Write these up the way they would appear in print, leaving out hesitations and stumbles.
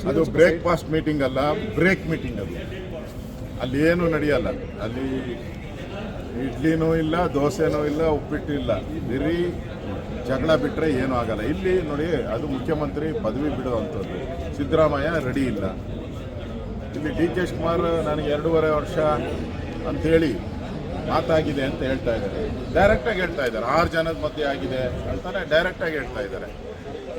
ಅದು breakfast meeting ಅಲ್ಲ, break meeting ಅದು. ಅಲ್ಲಿ ಏನು ನಡೆಯಲ್ಲ. ಅಲ್ಲಿ ಇಡ್ಲಿನೂ ಇಲ್ಲ, ದೋಸೆನೂ ಇಲ್ಲ, ಉಪ್ಪಿಟ್ಟು ಇಲ್ಲ, ಬರೀ ಜಗಳ ಬಿಟ್ಟರೆ ಏನೂ ಆಗಲ್ಲ. ಇಲ್ಲಿ ನೋಡಿ, ಅದು ಮುಖ್ಯಮಂತ್ರಿ ಪದವಿ ಬಿಡುವಂಥದ್ದು. ಸಿದ್ದರಾಮಯ್ಯ ರೆಡಿ ಇಲ್ಲ. ಇಲ್ಲಿ ಡಿ ಕೆ ಶಿವಕುಮಾರ್ ನನಗೆ 2.5 ವರ್ಷ ಅಂಥೇಳಿ ಮಾತಾಗಿದೆ ಅಂತ ಹೇಳ್ತಾ ಇದ್ದಾರೆ. ಡೈರೆಕ್ಟಾಗಿ ಹೇಳ್ತಾ ಇದ್ದಾರೆ, 6 ಜನದ ಮಧ್ಯೆ ಆಗಿದೆ ಅಂತಾನೆ ಡೈರೆಕ್ಟಾಗಿ ಹೇಳ್ತಾ ಇದ್ದಾರೆ.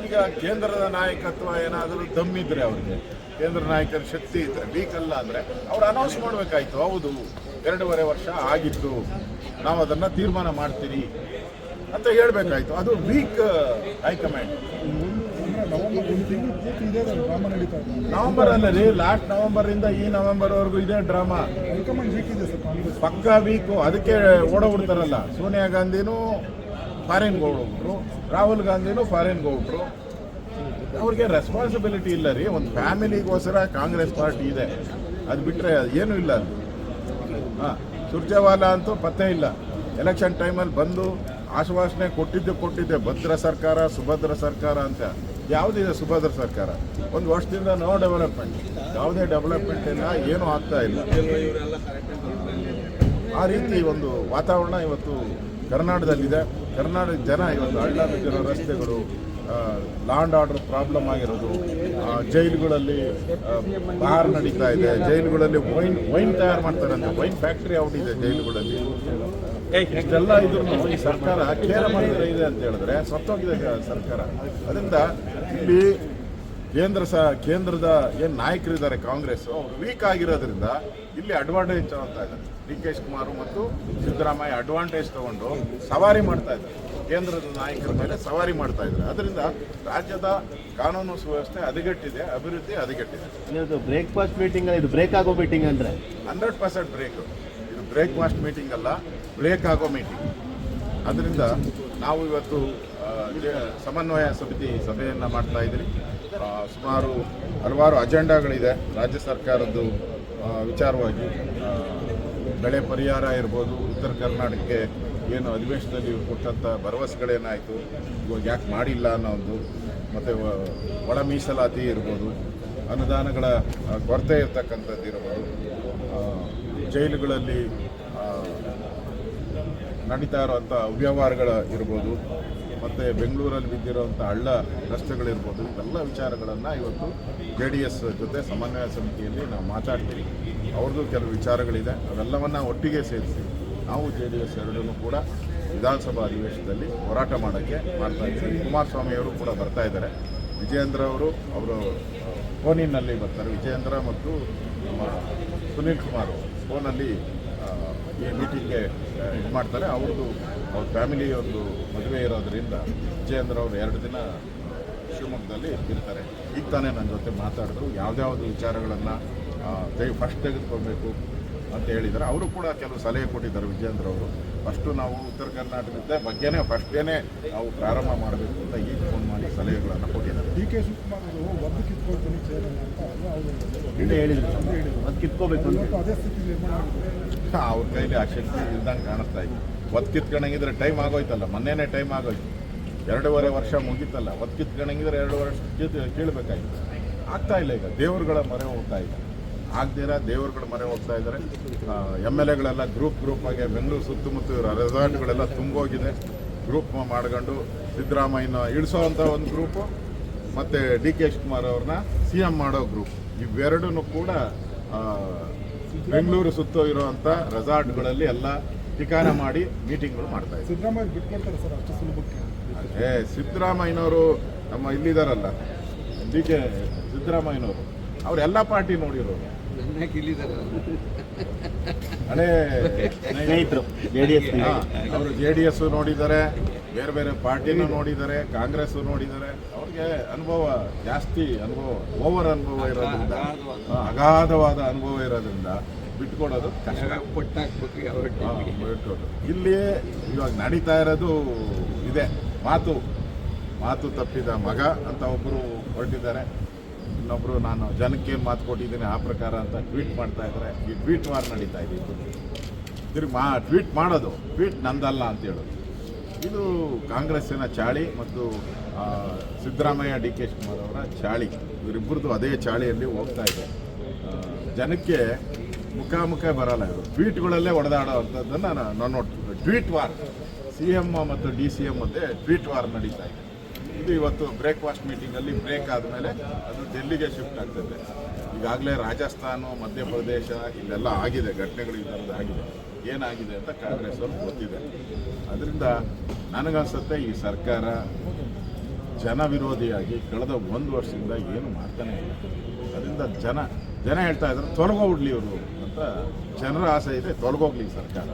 ಈಗ ಕೇಂದ್ರದ ನಾಯಕತ್ವ ಏನಾದರೂ ದಮ್ಮಿದ್ರೆ ಅವ್ರಿಗೆ, ಕೇಂದ್ರ ನಾಯಕರ ಶಕ್ತಿ ಇದ್ದರೆ, ವೀಕ್ ಅಲ್ಲ ಅಂದರೆ ಅವ್ರು ಅನೌನ್ಸ್ ಮಾಡಬೇಕಾಯ್ತು. ಹೌದು, 2.5 ವರ್ಷ ಆಗಿತ್ತು, ನಾವು ಅದನ್ನು ತೀರ್ಮಾನ ಮಾಡ್ತೀರಿ ಅಂತ ಹೇಳಬೇಕಾಯ್ತು. ಅದು ವೀಕ್ ಹೈಕಮಾಂಡ್. ನವೆಂಬರ್ ಅಲ್ಲ ರೀ, ಲಾಸ್ಟ್ ನವೆಂಬರಿಂದ ಈ ನವೆಂಬರ್ವರೆಗೂ ಇದೇ ಡ್ರಾಮಾ. ಪಕ್ಕಾ ವೀಕು. ಅದಕ್ಕೆ ಓಡೋಗ್ಬಿಡ್ತಾರಲ್ಲ. ಸೋನಿಯಾ ಗಾಂಧಿನೂ ಫಾರಿನ್ಗೆ ಓಡೋಗ್ಬಿಟ್ರು, ರಾಹುಲ್ ಗಾಂಧಿನೂ ಫಾರಿನ್ಗೆ ಹೋಗ್ಬಿಟ್ರು. ಅವ್ರಿಗೆ ರೆಸ್ಪಾನ್ಸಿಬಿಲಿಟಿ ಇಲ್ಲ ರೀ. ಒಂದು ಫ್ಯಾಮಿಲಿಗೋಸ್ಕರ ಕಾಂಗ್ರೆಸ್ ಪಾರ್ಟಿ ಇದೆ, ಅದು ಬಿಟ್ಟರೆ ಏನೂ ಇಲ್ಲ ಅದು. ಹಾಂ, ಸುರ್ಜೇವಾಲಾ ಅಂತೂ ಪತ್ತೆ ಇಲ್ಲ. ಎಲೆಕ್ಷನ್ ಟೈಮಲ್ಲಿ ಬಂದು ಆಶ್ವಾಸನೆ ಕೊಟ್ಟಿದ್ದೆ, ಭದ್ರ ಸರ್ಕಾರ, ಸುಭದ್ರ ಸರ್ಕಾರ ಅಂತ. ಯಾವುದಿದೆ ಸುಭದ್ರ ಸರ್ಕಾರ? 1 ವರ್ಷದಿಂದ ನೋ ಡೆವಲಪ್ಮೆಂಟ್, ಯಾವುದೇ ಡೆವಲಪ್ಮೆಂಟ್ ಇಲ್ಲ, ಏನೂ ಆಗ್ತಾ ಇಲ್ಲ. ಆ ರೀತಿ ಒಂದು ವಾತಾವರಣ ಇವತ್ತು ಕರ್ನಾಟಕದಲ್ಲಿದೆ. ಕರ್ನಾಟಕದ ಜನ ಇವತ್ತು ಹಳ್ಳ ಬಿದ್ದಿರೋ ರಸ್ತೆಗಳು, ಲಾ ಆ್ಯಂಡ್ ಆರ್ಡರ್ ಪ್ರಾಬ್ಲಮ್ ಆಗಿರೋದು, ಜೈಲುಗಳಲ್ಲಿ ಬಾರ್ ನಡೀತಾ ಇದೆ, ಜೈಲುಗಳಲ್ಲಿ ವೈನ್ ತಯಾರು ಮಾಡ್ತಾರಂತೆ, ವೈನ್ ಫ್ಯಾಕ್ಟ್ರಿ ಔಟ್ ಇದೆ ಜೈಲುಗಳಲ್ಲಿ. ಇಷ್ಟೆಲ್ಲ ಇದ್ರೂ ಈ ಸರ್ಕಾರ ಕೇರ ಮಾಡಿದ್ರೆ ಇದೆ ಅಂತ ಹೇಳಿದ್ರೆ ಸತ್ತೋಗಿದೆ ಸರ್ಕಾರ. ಅದರಿಂದ ಇಲ್ಲಿ ಕೇಂದ್ರದ ಏನು ನಾಯಕರಿದ್ದಾರೆ ಕಾಂಗ್ರೆಸ್, ಅವರು ವೀಕ್ ಆಗಿರೋದ್ರಿಂದ ಇಲ್ಲಿ ಅಡ್ವಾಂಟೇಜ್ ತಗೊಳ್ತಾ ಇದ್ದಾರೆ. ಡಿ ಕೆ ಶಿವಕುಮಾರ್ ಮತ್ತು ಸಿದ್ದರಾಮಯ್ಯ ಅಡ್ವಾಂಟೇಜ್ ತಗೊಂಡು ಸವಾರಿ ಮಾಡ್ತಾ ಇದ್ದಾರೆ, ಕೇಂದ್ರದ ನಾಯಕರ ಮೇಲೆ ಸವಾರಿ ಮಾಡ್ತಾ ಇದ್ದಾರೆ. ಅದರಿಂದ ರಾಜ್ಯದ ಕಾನೂನು ಸುವ್ಯವಸ್ಥೆ ಹದಗೆಟ್ಟಿದೆ, ಅಭಿವೃದ್ಧಿ ಹದಗೆಟ್ಟಿದೆ. ಇದು ಬ್ರೇಕ್ಫಾಸ್ಟ್ ಮೀಟಿಂಗ್, ಇದು ಬ್ರೇಕ್ ಆಗೋ ಮೀಟಿಂಗ್ ಅಂದರೆ 100% ಬ್ರೇಕ್. ಇದು ಬ್ರೇಕ್ಫಾಸ್ಟ್ ಮೀಟಿಂಗ್ ಅಲ್ಲ, ಬ್ರೇಕ್ ಆಗೋ ಮೀಟಿಂಗ್. ಅದರಿಂದ ನಾವು ಇವತ್ತು ಸಮನ್ವಯ ಸಮಿತಿ ಸಭೆಯನ್ನು ಮಾಡ್ತಾ ಇದ್ದೀವಿ. ಸುಮಾರು ಹಲವಾರು ಅಜೆಂಡಾಗಳಿದೆ ರಾಜ್ಯ ಸರ್ಕಾರದ್ದು ವಿಚಾರವಾಗಿ. ಬೆಳೆ ಪರಿಹಾರ ಇರ್ಬೋದು, ಉತ್ತರ ಕರ್ನಾಟಕಕ್ಕೆ ಏನು ಅಧಿವೇಶನದಲ್ಲಿ ಕೊಟ್ಟಂಥ ಭರವಸೆಗಳೇನಾಯಿತು, ಇವಾಗ ಯಾಕೆ ಮಾಡಿಲ್ಲ ಅನ್ನೋದು, ಮತ್ತು ಒಳ ಮೀಸಲಾತಿ ಇರ್ಬೋದು, ಅನುದಾನಗಳ ಕೊರತೆ ಇರ್ತಕ್ಕಂಥದ್ದು ಇರ್ಬೋದು, ಜೈಲುಗಳಲ್ಲಿ ನಡೀತಾ ಇರುವಂಥ ಅವ್ಯವಹಾರಗಳ ಇರ್ಬೋದು, ಮತ್ತು ಬೆಂಗಳೂರಲ್ಲಿ ಬಿದ್ದಿರೋವಂಥ ಹಳ್ಳ ರಸ್ತೆಗಳಿರ್ಬೋದು, ಇವೆಲ್ಲ ವಿಚಾರಗಳನ್ನು ಇವತ್ತು JDS ಜೊತೆ ಸಮನ್ವಯ ಸಮಿತಿಯಲ್ಲಿ ನಾವು ಮಾತಾಡ್ತೀವಿ. ಅವ್ರದ್ದು ಕೆಲವು ವಿಚಾರಗಳಿದೆ, ಅವೆಲ್ಲವನ್ನು ಒಟ್ಟಿಗೆ ಸೇರಿಸಿ ನಾವು JDS ಎರಡನ್ನೂ ಕೂಡ ವಿಧಾನಸಭಾ ಅಧಿವೇಶನದಲ್ಲಿ ಹೋರಾಟ ಮಾಡೋಕ್ಕೆ ಮಾಡ್ತಾ ಇದ್ದೀವಿ. ಕುಮಾರಸ್ವಾಮಿಯವರು ಕೂಡ ಬರ್ತಾ ಇದ್ದಾರೆ. ವಿಜಯೇಂದ್ರ ಅವರು ಫೋನಿನಲ್ಲಿ ಬರ್ತಾರೆ. ವಿಜಯೇಂದ್ರ ಮತ್ತು ನಮ್ಮ ಸುನೀಲ್ ಕುಮಾರ್ ಫೋನಲ್ಲಿ ಈ ಮೀಟಿಂಗ್ಗೆ ಇದು ಮಾಡ್ತಾರೆ. ಅವ್ರ ಫ್ಯಾಮಿಲಿ ಒಂದು ಮದುವೆ ಇರೋದರಿಂದ ವಿಜಯೇಂದ್ರ ಅವರು 2 ದಿನ ಶಿವಮೊಗ್ಗದಲ್ಲಿ ಇರ್ತಾರೆ. ಈಗ ತಾನೇ ನನ್ನ ಜೊತೆ ಮಾತಾಡಿದ್ರು. ಯಾವುದ್ಯಾವುದು ವಿಚಾರಗಳನ್ನು ಫಸ್ಟ್ ತೆಗೆದುಕೊಳ್ಬೇಕು ಅಂತ ಹೇಳಿದ್ದಾರೆ. ಅವರು ಕೂಡ ಕೆಲವು ಸಲಹೆ ಕೊಟ್ಟಿದ್ದಾರೆ ವಿಜಯೇಂದ್ರ ಅವರು. ಫಸ್ಟು ನಾವು ಉತ್ತರ ಕರ್ನಾಟಕದ ಬಗ್ಗೆನೇ ಫಸ್ಟೇನೆ ನಾವು ಪ್ರಾರಂಭ ಮಾಡಬೇಕು ಅಂತ ಈಗ ಫೋನ್ ಮಾಡಿ ಸಲಹೆಗಳನ್ನು ಕೊಟ್ಟಿದ್ದಾರೆ. ಡಿ ಕೆ ಶಿವಕುಮಾರ್ ಅವರು ಒದ್ದು ಕಿತ್ಕೊಳ್ತೀನಿ ಅಂತ ಹೇಳಿದ್ರು, ಅದು ಕಿತ್ಕೋಬೇಕು ಅಂತ. ಅದೇ ಸ್ಥಿತಿ ನಿರ್ಮಾಣ ಆಗಿದೆ. ಅವ್ರ ಕೈಲಿ ಆ ಶಕ್ತಿ ಇಲ್ದಂಗೆ ಕಾಣಿಸ್ತಾ ಇದೆ. ಒತ್ತು ಕಿತ್ಕೊಂಡಂಗಿದ್ರೆ ಟೈಮ್ ಆಗೋಯ್ತಲ್ಲ, ಮೊನ್ನೆನೇ ಟೈಮ್ ಆಗೋಯ್ತು. 2.5 ವರ್ಷ ಮುಗೀತಲ್ಲ. ಒತ್ತು ಕಿತ್ಕೊಂಡಂಗಿದ್ರೆ 2 ವರ್ಷ ಕೇಳಬೇಕಾಗಿತ್ತು. ಆಗ್ತಾ ಇಲ್ಲ. ಈಗ ದೇವರುಗಳ ಮೊರೆ ಹೋಗ್ತಾ ಇದೆ. ಆಗದಿರ ದೇವರುಗಳ ಮೊರೆ ಹೋಗ್ತಾ ಇದ್ದಾರೆ. MLAಗಳೆಲ್ಲ ಗ್ರೂಪ್ ಆಗಿ ಬೆಂಗಳೂರು ಸುತ್ತಮುತ್ತ ರೆಸಾರ್ಟ್ಗಳೆಲ್ಲ ತುಂಬೋಗಿದೆ. ಗ್ರೂಪ್ ಮಾಡ್ಕೊಂಡು ಸಿದ್ದರಾಮಯ್ಯನ ಇಳಿಸೋವಂಥ ಒಂದು ಗ್ರೂಪು, ಮತ್ತು ಡಿ ಕೆ ಶಿವಕುಮಾರ್ ಅವ್ರನ್ನ CM ಮಾಡೋ ಗ್ರೂಪ್, ಇವೆರಡೂ ಕೂಡ ಬೆಂಗಳೂರು ಸುತ್ತ ಇರುವಂಥ ರೆಸಾರ್ಟ್ಗಳಲ್ಲಿ ಎಲ್ಲ ಠಿಕಾಣ ಮಾಡಿ ಮೀಟಿಂಗ್ಗಳು ಮಾಡ್ತಾ ಇದ್ದಾರೆ. ಸಿದ್ದರಾಮಯ್ಯ ಬಿಟ್ಕೊಡ್ತಾರೆ ಸರ್ ಅಷ್ಟು ಸುಲಭಕ್ಕೆ? ಸಿದ್ದರಾಮಯ್ಯನವರು ನಮ್ಮ ಇಲ್ಲಿದ್ದಾರಲ್ಲ, ಕೆ ಸಿದ್ದರಾಮಯ್ಯನವರು, ಅವರೆಲ್ಲ ಪಾರ್ಟಿ ನೋಡಿರೋರು, ಹಳೇ ಸ್ನೇಹಿತರು JDS. ಅವರು JDS ನೋಡಿದ್ದಾರೆ, ಬೇರೆ ಪಾರ್ಟಿನೂ ನೋಡಿದ್ದಾರೆ, ಕಾಂಗ್ರೆಸ್ ನೋಡಿದ್ದಾರೆ. ಅವ್ರಿಗೆ ಅನುಭವ ಜಾಸ್ತಿ, ಓವರ್ ಅನುಭವ ಇರೋದ್ರಿಂದ, ಅಗಾಧವಾದ ಅನುಭವ ಇರೋದ್ರಿಂದ ಬಿಟ್ಕೊಡೋದು ಕಷ್ಟ. ಇಲ್ಲಿ ಇವಾಗ ನಡೀತಾ ಇರೋದು ಇದೆ. ಮಾತು ತಪ್ಪಿದ ಮಗ ಅಂತ ಒಬ್ಬರು ಹೊರಟಿದ್ದಾರೆ. ಇನ್ನೊಬ್ಬರು ನಾನು ಜನಕ್ಕೇನು ಮಾತು ಕೊಟ್ಟಿದ್ದೀನಿ ಆ ಪ್ರಕಾರ ಅಂತ ಟ್ವೀಟ್ ಮಾಡ್ತಾ ಇದ್ದಾರೆ. ಈ ಟ್ವೀಟ್ ವಾರ್ ನಡೀತಾ ಇದೆ. ತಿರುಗಿ ಟ್ವೀಟ್ ಮಾಡೋದು, ಟ್ವೀಟ್ ನಂದಲ್ಲ ಅಂತ ಹೇಳೋದು. ಇದು ಕಾಂಗ್ರೆಸ್ಸಿನ ಚಾಳಿ ಮತ್ತು ಸಿದ್ದರಾಮಯ್ಯ ಡಿ ಕೆ ಶಿವಕುಮಾರ್ ಅವರ ಚಾಳಿ, ಇವರಿಬ್ಬರದು ಅದೇ ಚಾಳಿಯಲ್ಲಿ ಹೋಗ್ತಾ ಇದೆ. ಜನಕ್ಕೆ ಮುಖಾಮುಖ ಬರಲ್ಲ, ಇವರು ಟ್ವೀಟ್ಗಳಲ್ಲೇ ಹೊಡೆದಾಡೋ ಅಂಥದ್ದನ್ನು ನಾನು ನೋಡ್ತೀನಿ. ಟ್ವೀಟ್ ವಾರ್, ಸಿ ಎಮ್ ಮತ್ತು ಡಿ ಸಿ ಎಮ್ ಮಧ್ಯೆ ಟ್ವೀಟ್ ವಾರ್ ನಡೀತಾ ಇದೆ. ಇದು ಇವತ್ತು ಬ್ರೇಕ್ಫಾಸ್ಟ್ ಮೀಟಿಂಗಲ್ಲಿ ಬ್ರೇಕ್ ಆದಮೇಲೆ ಅದು ಡೆಲ್ಲಿಗೆ ಶಿಫ್ಟ್ ಆಗ್ತದೆ. ಈಗಾಗಲೇ ರಾಜಸ್ಥಾನ, ಮಧ್ಯಪ್ರದೇಶ ಇಲ್ಲೆಲ್ಲ ಆಗಿದೆ, ಘಟನೆಗಳು ಈ ಥರದ್ದು ಆಗಿದೆ. ಏನಾಗಿದೆ ಅಂತ ಕಾಂಗ್ರೆಸ್ ಅವ್ರಿಗೆ ಗೊತ್ತಿದೆ. ಅದರಿಂದ ನನಗನ್ಸುತ್ತೆ ಈ ಸರ್ಕಾರ ಜನ ವಿರೋಧಿಯಾಗಿ ಕಳೆದ 1 ವರ್ಷದಿಂದ ಏನು ಮಾಡ್ತಾನೆ ಇಲ್ಲ. ಅದರಿಂದ ಜನ ಹೇಳ್ತಾ ಇದ್ದಾರೆ ತೊಲಗೋಗ್ಲಿ ಇವರು ಅಂತ. ಜನರ ಆಸೆ ಇದೆ, ತೊಲಗೋಗ್ಲಿ ಸರ್ಕಾರ.